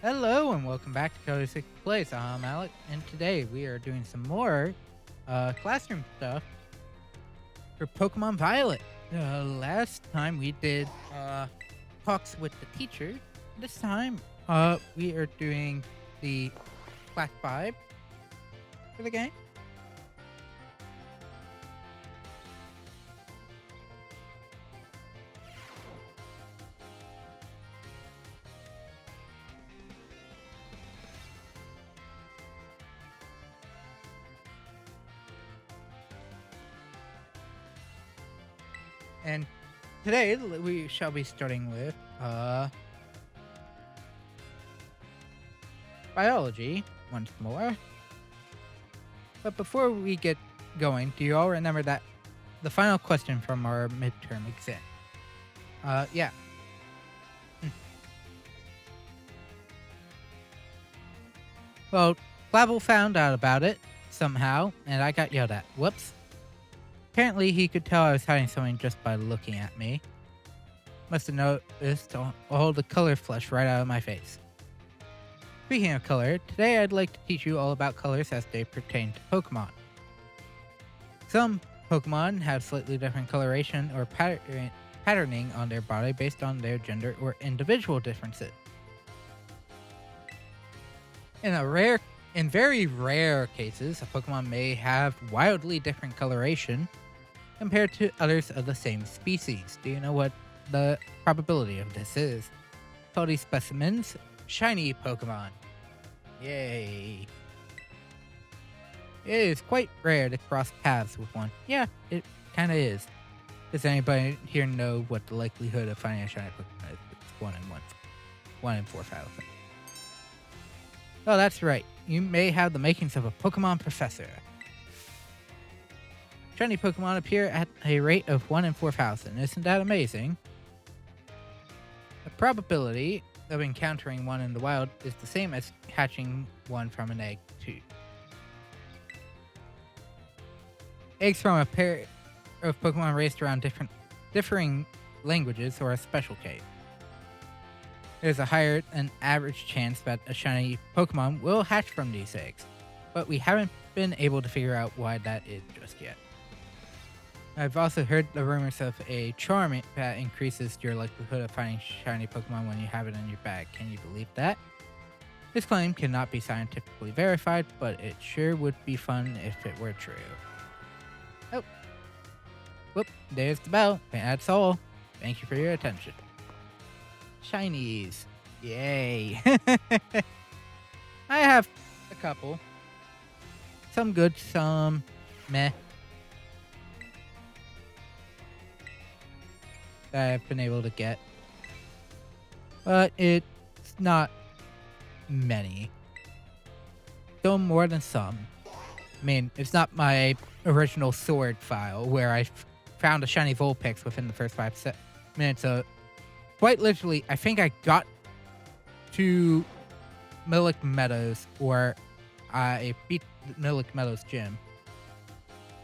Hello and welcome back to Cody 6 Place. I'm Alec, and today we are doing some more classroom stuff for Pokemon Violet. Last time we did talks with the teacher. This time we are doing the Class 5 for the game. And today we shall be starting with biology once more. But before we get going, do you all remember that the final question from our midterm exam? Yeah. Well, Flavel found out about it somehow, and I got yelled at. Whoops. Apparently, he could tell I was hiding something just by looking at me. Must have noticed all the color flushed right out of my face. Speaking of color, today I'd like to teach you all about colors as they pertain to Pokemon. Some Pokemon have slightly different coloration or patterning on their body based on their gender or individual differences. In very rare cases, a Pokemon may have wildly different coloration compared to others of the same species. Do you know what the probability of this is? Call these specimens shiny Pokemon. Yay. It is quite rare to cross paths with one. Yeah, it kind of is. Does anybody here know what the likelihood of finding a shiny Pokemon is? It's 1 in 4,000. Oh, that's right. You may have the makings of a Pokemon professor. Shiny Pokemon appear at a rate of 1 in 4,000. Isn't that amazing? The probability of encountering one in the wild is the same as hatching one from an egg, too. Eggs from a pair of Pokemon raised around differing languages or a special case. There's a higher than average chance that a shiny Pokemon will hatch from these eggs, but we haven't been able to figure out why that is just yet. I've also heard the rumors of a charm that increases your likelihood of finding shiny Pokemon when you have it in your bag. Can you believe that? This claim cannot be scientifically verified, but it sure would be fun if it were true. Oh. Whoop, there's the bell. That's all. Thank you for your attention. Shinies. Yay. I have a couple. Some good, some meh. That I've been able to get. But it's not many. Still more than some. I mean, it's not my original sword file where I found a shiny Vulpix within the first 5 minutes of... Quite literally, I think I got to Millick Meadows, or I beat Millick Meadows gym.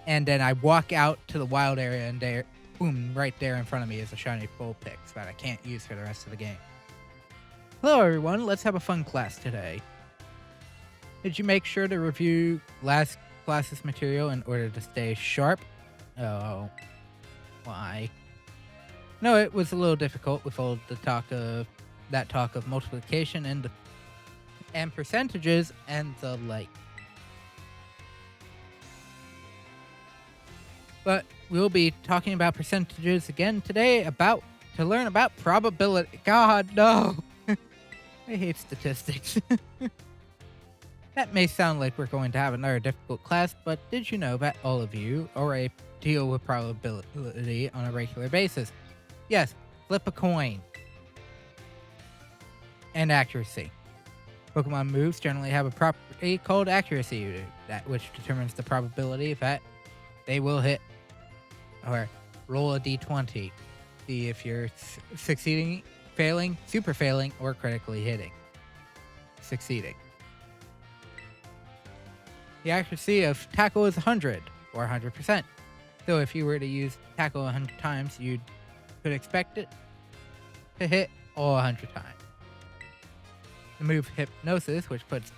And then I walk out to the wild area, and there, boom, right there in front of me is a shiny Vulpix that I can't use for the rest of the game. Hello everyone, let's have a fun class today. Did you make sure to review last class's material in order to stay sharp? Oh, why? No, it was a little difficult with all the talk of multiplication and percentages and the like. But we'll be talking about percentages again today to learn about probability. God, no. I hate statistics. That may sound like we're going to have another difficult class, but did you know that all of you already deal with probability on a regular basis? Yes, flip a coin. And accuracy. Pokemon moves generally have a property called accuracy, which determines the probability that they will hit. Or roll a d20. See if you're succeeding, failing, super failing, or critically hitting. Succeeding. The accuracy of tackle is 100, or 100%. So if you were to use tackle 100 times, you could expect it to hit all 100 times. The move Hypnosis, which puts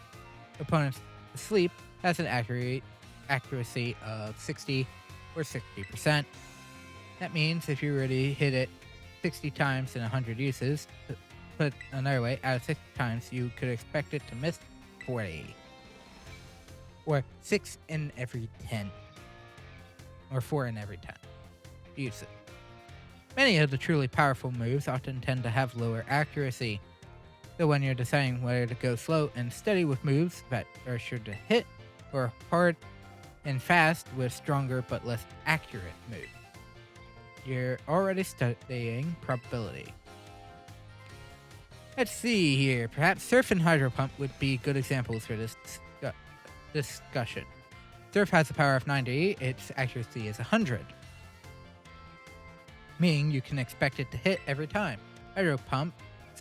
opponents to sleep, has an accuracy of 60 or 60%. That means if you already hit it 60 times in 100 uses, put another way, out of 60 times, you could expect it to miss 40. Or 6 in every 10. Or 4 in every 10 uses. Many of the truly powerful moves often tend to have lower accuracy. So when you're deciding whether to go slow and steady with moves that are sure to hit, or hard and fast with stronger but less accurate moves, you're already studying probability. Let's see here. Perhaps Surf and Hydro Pump would be good examples for this discussion. Surf has a power of 90, its accuracy is 100. Meaning you can expect it to hit every time. Hydro Pump's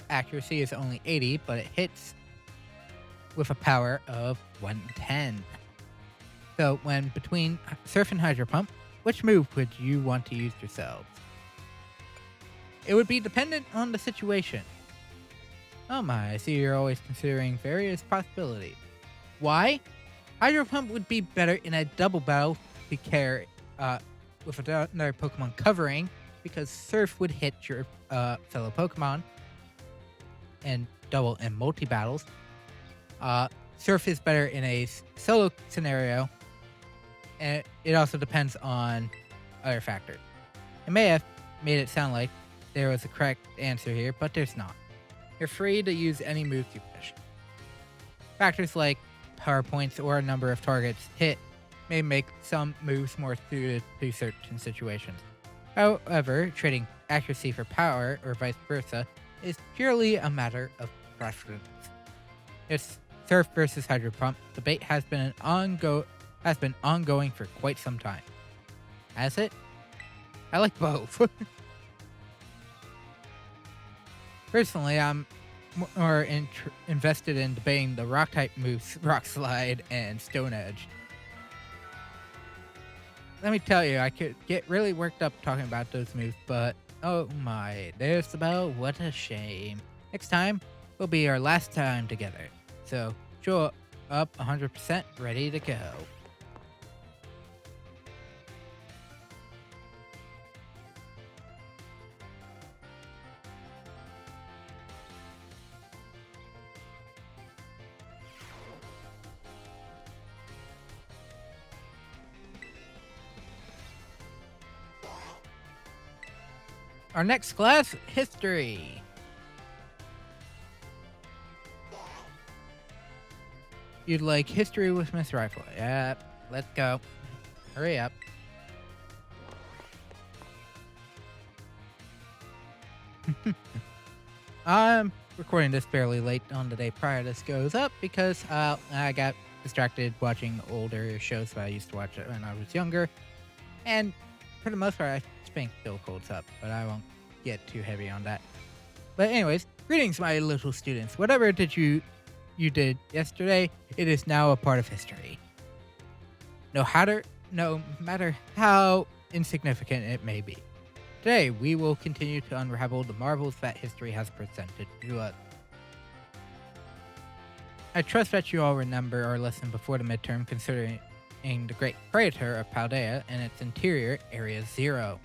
accuracy is only 80, but it hits with a power of 110. So when between Surf and Hydro Pump, which move would you want to use yourselves? It would be dependent on the situation. Oh my, I see you're always considering various possibilities. Why? Hydro Pump would be better in a double battle to carry with another Pokemon covering, because Surf would hit your fellow Pokemon and double and multi-battles. Surf is better in a solo scenario, and it also depends on other factors. It may have made it sound like there was a correct answer here, but there's not. You're free to use any moves you wish. Factors like power points or a number of targets hit may make some moves more suited to certain situations. However, trading accuracy for power, or vice versa, is purely a matter of preference. It's Surf versus Hydro Pump debate has been ongoing for quite some time. Has it? I like both. Personally, I'm more invested in debating the Rock-type moves Rock Slide and Stone Edge. Let me tell you, I could get really worked up talking about those moves, but oh my, there's the bell. What a shame. Next time will be our last time together. So, show up 100% ready to go. Our next class, History. You'd like History with Miss Rifle? Yep, let's go. Hurry up. I'm recording this fairly late on the day prior this goes up because I got distracted watching older shows that I used to watch when I was younger. And for the most part, I think still holds up, but I won't get too heavy on that. But anyways, greetings, my little students. Whatever did you did yesterday, it is now a part of history. No matter how insignificant it may be. Today, we will continue to unravel the marvels that history has presented to us. I trust that you all remember our lesson before the midterm concerning the great crater of Paldea and its interior, Area Zero.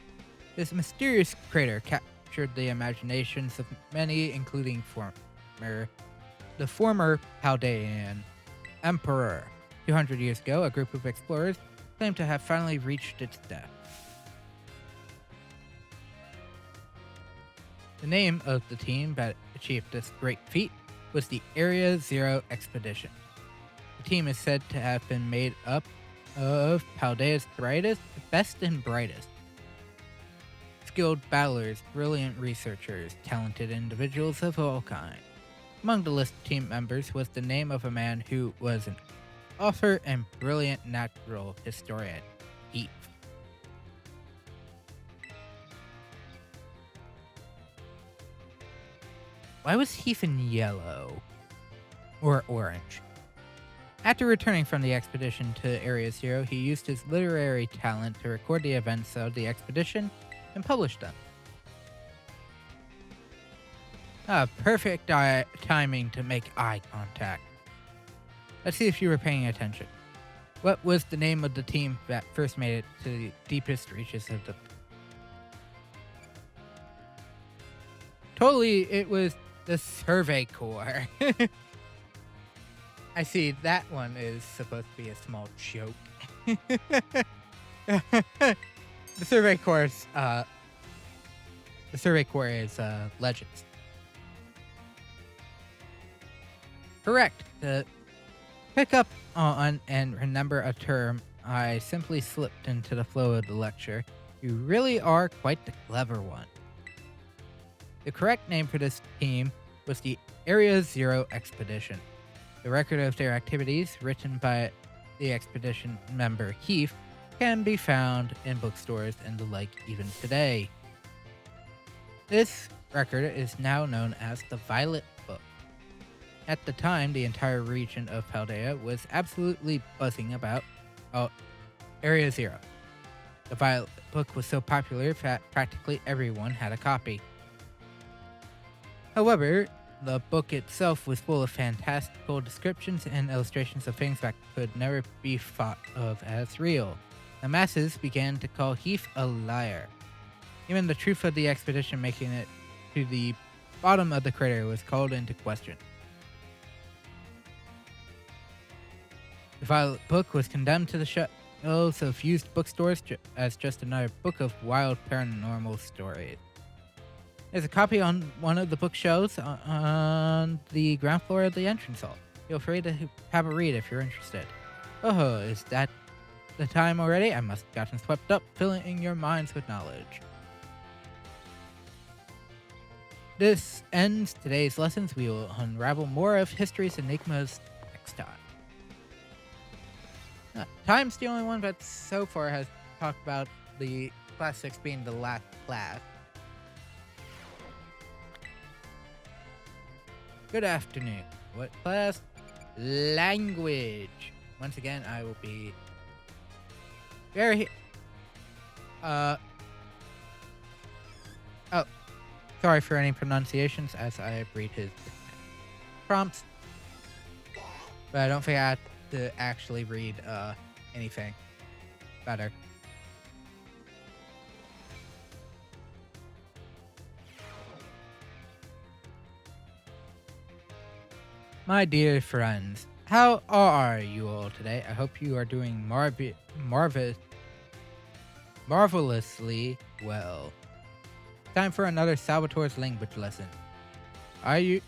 This mysterious crater captured the imaginations of many, including the former Paldean Emperor. 200 years ago, a group of explorers claimed to have finally reached its depths. The name of the team that achieved this great feat was the Area Zero Expedition. The team is said to have been made up of Paldea's best and brightest. Skilled battlers, brilliant researchers, talented individuals of all kinds. Among the list of team members was the name of a man who was an author and brilliant natural historian, Heath. Why was Heath in yellow? Or orange? After returning from the expedition to Area Zero, he used his literary talent to record the events of the expedition and publish them. Perfect timing to make eye contact. Let's see if you were paying attention. What was the name of the team that first made it to the deepest reaches of the... Totally, it was the Survey Corps. I see, that one is supposed to be a small joke. The Survey Corps is Legends. Correct. To pick up on and remember a term, I simply slipped into the flow of the lecture. You really are quite the clever one. The correct name for this team was the Area Zero Expedition. The record of their activities, written by the expedition member Heath, can be found in bookstores and the like even today. This record is now known as the Violet Book. At the time, the entire region of Paldea was absolutely buzzing about Area Zero. The Violet Book was so popular that practically everyone had a copy. However, the book itself was full of fantastical descriptions and illustrations of things that could never be thought of as real. The masses began to call Heath a liar. Even the truth of the expedition making it to the bottom of the crater was called into question. The Violet Book was condemned to the shelves of used bookstores as just another book of wild paranormal stories. There's a copy on one of the bookshelves on the ground floor of the entrance hall. Feel free to have a read if you're interested. Oh, is that the time already? I must have gotten swept up, filling your minds with knowledge. This ends today's lessons. We will unravel more of history's enigmas next time. Time's the only one that so far has talked about the Class 6 being the last class. Good afternoon. What class? Language. Once again, I will be very... sorry for any pronunciations as I read his prompts. But I don't think I have to actually read anything better. My dear friends, how are you all today? I hope you are doing marvelously well. Time for another Salvatore's language lesson. Are you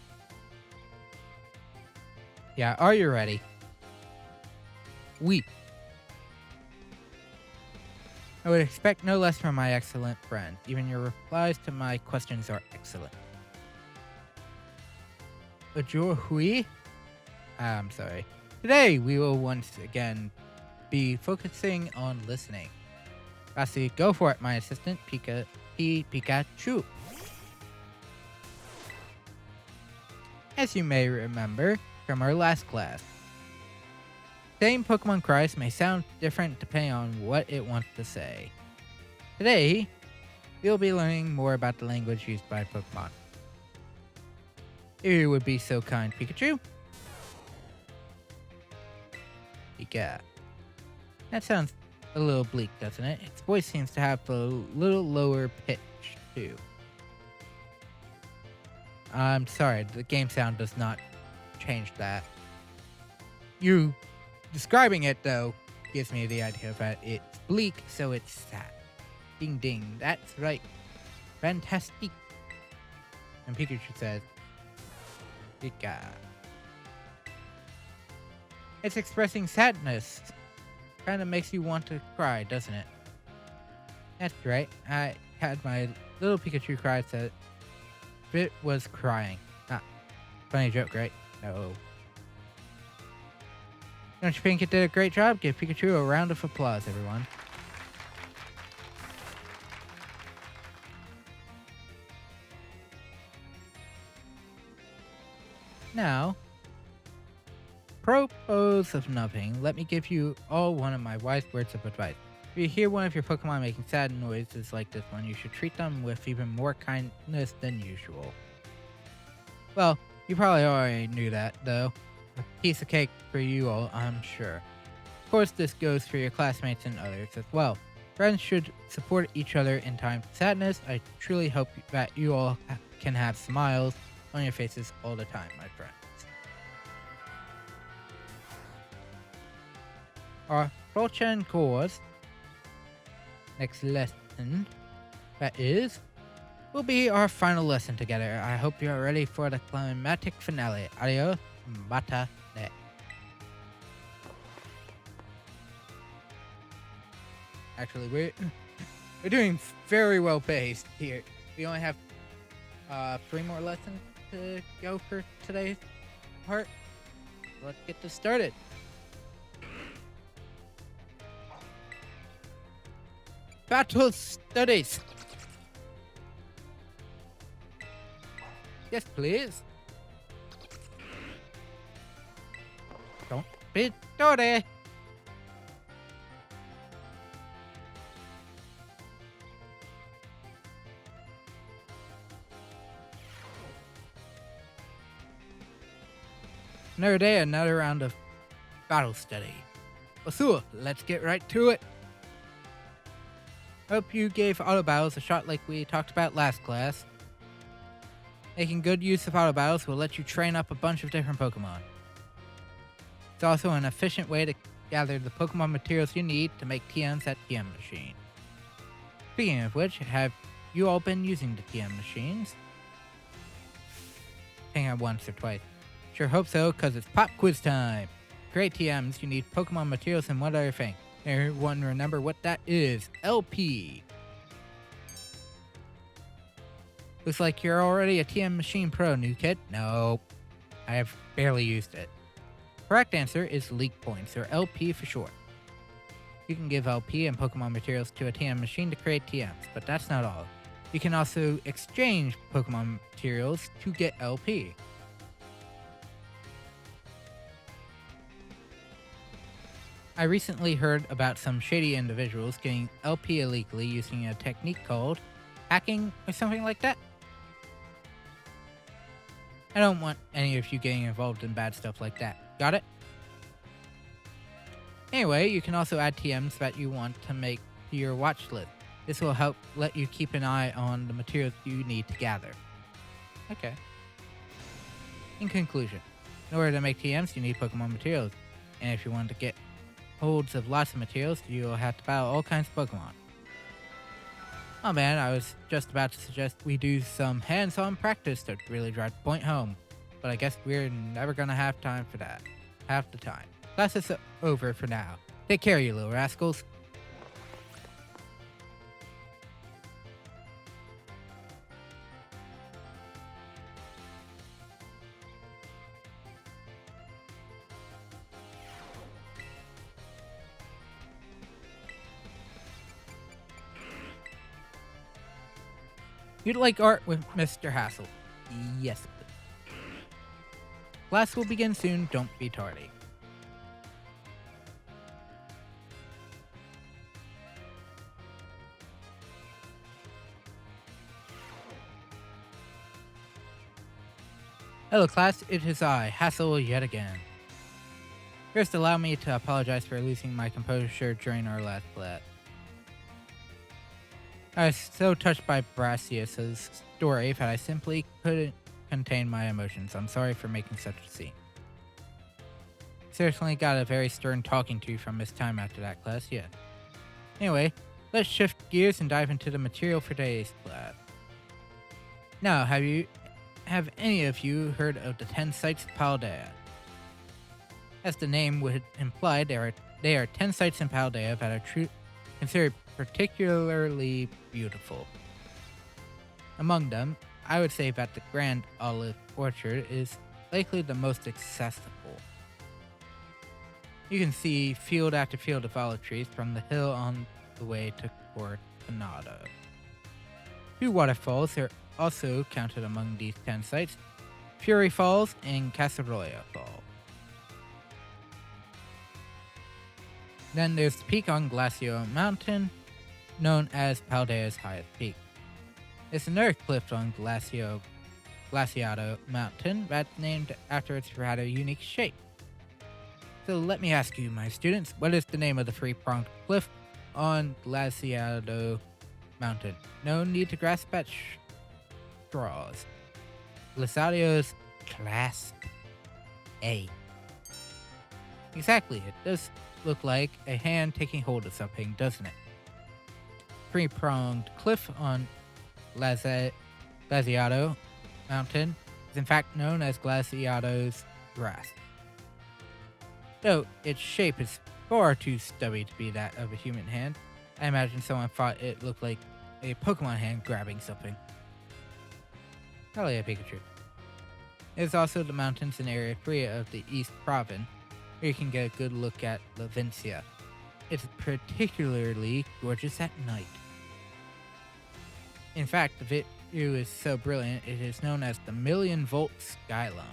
ready? Oui. I would expect no less from my excellent friend. Even your replies to my questions are excellent. Aujourd'hui? I'm sorry. Today, we will once again be focusing on listening. Bassi, go for it, my assistant, Pikachu. As you may remember from our last class, same Pokemon cries may sound different depending on what it wants to say. Today, we'll be learning more about the language used by Pokemon. If you would be so kind, Pikachu. Pika. That sounds a little bleak, doesn't it? Its voice seems to have a little lower pitch, too. I'm sorry, the game sound does not change that. You describing it, though, gives me the idea that it's bleak, so it's sad. Ding ding, that's right. Fantastic. And Pikachu says, Pika. It's expressing sadness. Kind of makes you want to cry, doesn't it? That's right. I had my little Pikachu cry that it was crying. Funny joke, right? No. Don't you think it did a great job? Give Pikachu a round of applause, everyone. Now, propose of nothing, let me give you all one of my wise words of advice. If you hear one of your Pokemon making sad noises like this one, you should treat them with even more kindness than usual. Well, you probably already knew that, though. A piece of cake for you all, I'm sure. Of course, this goes for your classmates and others as well. Friends should support each other in times of sadness. I truly hope that you all can have smiles on your faces all the time, my friends. Our Dolchen course, next lesson, that is, will be our final lesson together. I hope you are ready for the climatic finale. Adios, bata ne. Actually, we're doing very well paced here. We only have 3 more lessons to go for today's part. Let's get this started. Battle studies. Yes, please. Don't be dirty. Another day, another round of battle study. Asua, let's get right to it. Hope you gave auto battles a shot like we talked about last class. Making good use of auto battles will let you train up a bunch of different Pokemon. It's also an efficient way to gather the Pokemon materials you need to make TMs at TM Machine. Speaking of which, have you all been using the TM machines? Hang out once or twice. Sure hope so, cause it's pop quiz time! To create TMs, you need Pokemon materials and one other thing. Everyone remember what that is. LP! Looks like you're already a TM Machine Pro, new kid. Nope. I have barely used it. Correct answer is Leak Points, or LP for short. You can give LP and Pokemon materials to a TM Machine to create TMs, but that's not all. You can also exchange Pokemon materials to get LP. I recently heard about some shady individuals getting LP illegally using a technique called hacking or something like that. I don't want any of you getting involved in bad stuff like that. Got it? Anyway, you can also add TMs that you want to make to your watch list. This will help let you keep an eye on the materials you need to gather. Okay. In conclusion, in order to make TMs, you need Pokemon materials. And if you want to get holds of lots of materials, you'll have to battle all kinds of Pokemon. Oh man, I was just about to suggest we do some hands-on practice to really drive the point home. But I guess we're never gonna have time for that. Half the time. Class is over for now. Take care, you little rascals. You'd like art with Mr. Hassel? Yes, please. Class will begin soon, don't be tardy. Hello class, it is I, Hassel yet again. First allow me to apologize for losing my composure during our last class. I was so touched by Brassius's story that I simply couldn't contain my emotions. I'm sorry for making such a scene. Certainly got a very stern talking to from his time after that class, yeah. Anyway, let's shift gears and dive into the material for today's class. Now, have any of you heard of the 10 sites of Paldea? As the name would imply, they are 10 sites in Paldea that are considered particularly beautiful. Among them, I would say that the Grand Olive Orchard is likely the most accessible. You can see field after field of olive trees from the hill on the way to Cortonado. 2 waterfalls are also counted among these 10 sites, Fury Falls and Casaroya Fall. Then there's the peak on Glacio Mountain, known as Paldea's highest peak. There's another cliff on Glacio Glaciado Mountain that's named after its rather unique shape. So let me ask you, my students, what is the name of the three-pronged cliff on Glaciado Mountain? No need to grasp at straws. Glacio's Clasp A. Exactly, it does look like a hand taking hold of something, doesn't it? Three-pronged cliff on Glaciado Mountain is in fact known as Glaciado's Grasp. Though its shape is far too stubby to be that of a human hand, I imagine someone thought it looked like a Pokemon hand grabbing something. Probably a Pikachu. It is also the mountains in Area 3 of the East Province, where you can get a good look at Lavincia. It's particularly gorgeous at night. In fact, the view is so brilliant, it is known as the Million-Volt Skyline.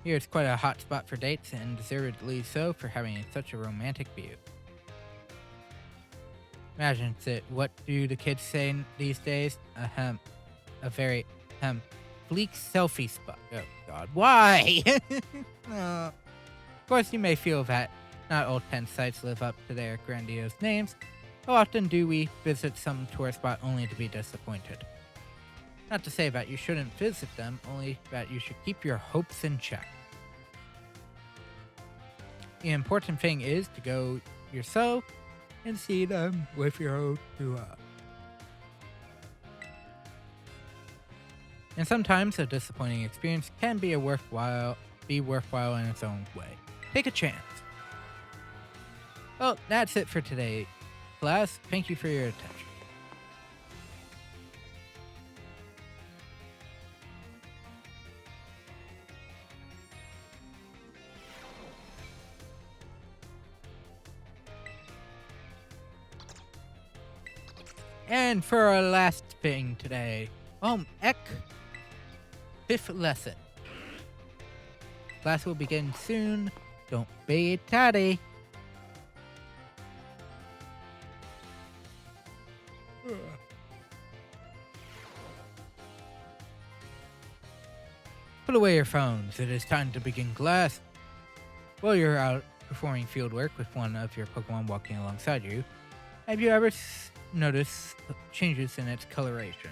Here it's quite a hot spot for dates, and deservedly so for having such a romantic view. Imagine it, what do the kids say these days? A very, bleak selfie spot. Oh god, why? Of course you may feel that not all tent sites live up to their grandiose names. How often do we visit some tourist spot only to be disappointed? Not to say that you shouldn't visit them, only that you should keep your hopes in check. The important thing is to go yourself and see them with your own two eyes. And sometimes a disappointing experience can be worthwhile in its own way. Take a chance. Well, that's it for today, class. Thank you for your attention. And for our last thing today, Ek, 5th lesson. Class will begin soon. Don't be tardy. Put away your phones. It is time to begin class. While you're out performing field work with one of your Pokemon walking alongside you, have you ever noticed changes in its coloration?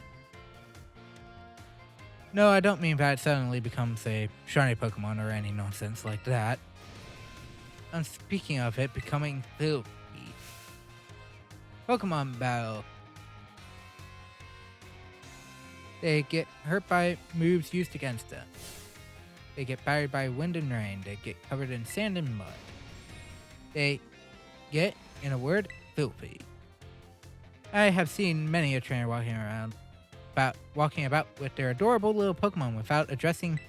No, I don't mean that it suddenly becomes a shiny Pokemon or any nonsense like that. I'm speaking of it becoming filthy. Pokemon battle. They get hurt by moves used against them. They get battered by wind and rain. They get covered in sand and mud. They get, in a word, filthy. I have seen many a trainer walking about with their adorable little Pokemon without addressing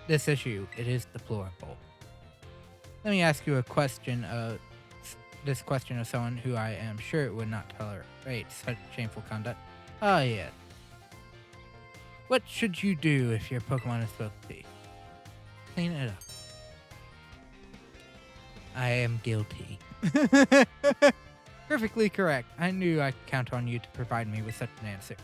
this issue. It is deplorable. Let me ask you this question of someone who I am sure would not tolerate such shameful conduct. Oh yeah. What should you do if your Pokemon is filthy? Clean it up. I am guilty. Perfectly correct. I knew I could count on you to provide me with such an answer.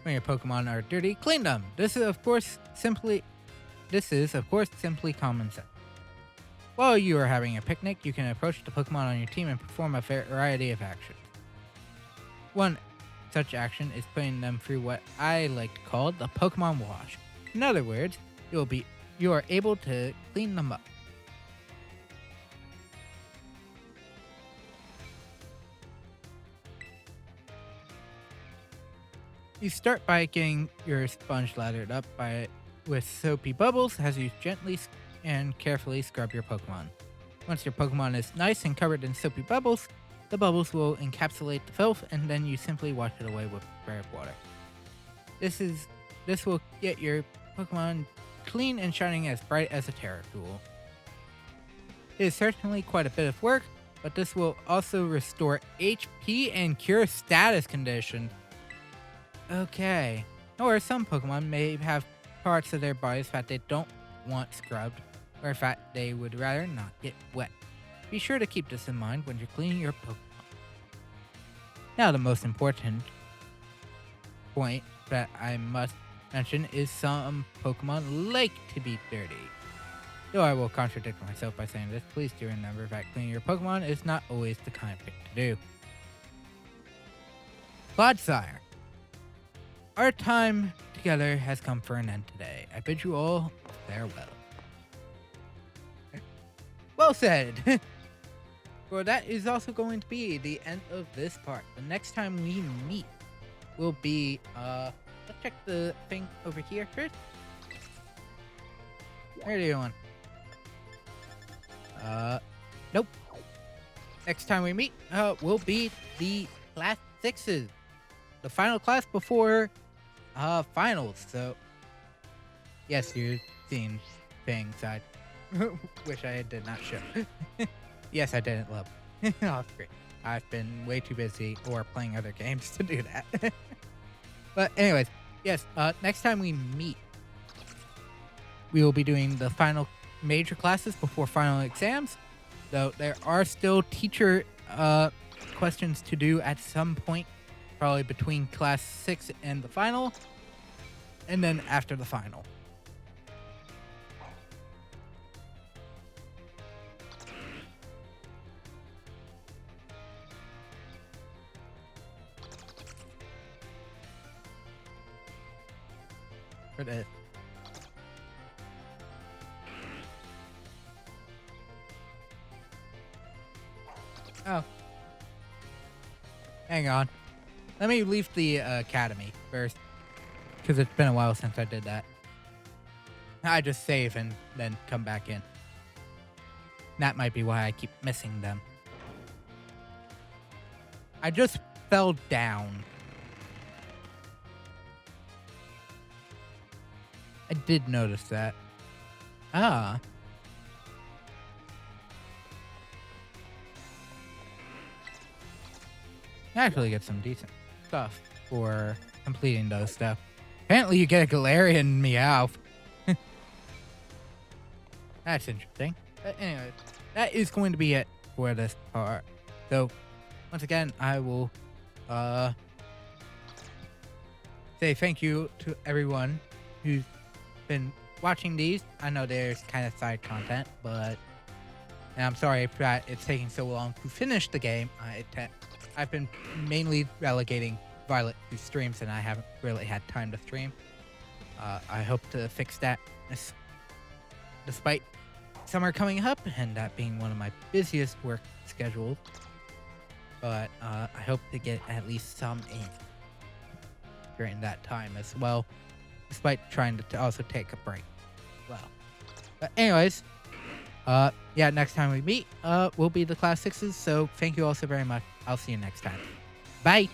When your Pokemon are dirty, clean them. This is of course simply common sense. While you are having a picnic, you can approach the Pokemon on your team and perform a variety of actions. One such action is putting them through what I like to call the Pokemon wash. In other words, you are able to clean them up. You start by getting your sponge lathered up with soapy bubbles as you gently and carefully scrub your Pokemon. Once your Pokemon is nice and covered in soapy bubbles, the bubbles will encapsulate the filth, and then you simply wash it away with a spray of water. This will get your Pokemon clean and shining as bright as a Terratool. It is certainly quite a bit of work, but this will also restore HP and cure status condition. Okay. Or some Pokemon may have parts of their bodies that they don't want scrubbed, or that they would rather not get wet. Be sure to keep this in mind when you're cleaning your Pokemon. Now, the most important point that I must mention is some Pokemon like to be dirty. Though I will contradict myself by saying this, please do remember that cleaning your Pokemon is not always the kind thing to do. Clodsire, our time together has come for an end today. I bid you all farewell. Well said! Well, that is also going to be the end of this part. The next time we meet will be, let's check the thing over here first. Where are you going? Nope. Next time we meet, will be the class 6s. The final class before, finals. So, yes, you've seen things I wish I did not show. Yes, I didn't love off screen. I've been way too busy or playing other games to do that. But anyways, yes, next time we meet, we will be doing the final major classes before final exams. Though there are still teacher questions to do at some point, probably between class 6 and the final, and then after the final. For this. Oh. Hang on. Let me leave the academy first, because it's been a while since I did that. I just save and then come back in. That might be why I keep missing them. I just fell down. I did notice that. Ah. I actually get some decent stuff for completing those stuff. Apparently you get a Galarian Meowth. That's interesting. But anyway, that is going to be it for this part. So, once again, I will say thank you to everyone who's been watching these. I know there's kind of side content, but and I'm sorry that it's taking so long to finish the game. I've been mainly relegating Violet to streams, and I haven't really had time to stream. I hope to fix that despite summer coming up and that being one of my busiest work schedules. But I hope to get at least some in during that time as well, despite trying to also take a break as well. But anyways, yeah, next time we meet, will be the class 6s. So thank you all so very much. I'll see you next time. Bye.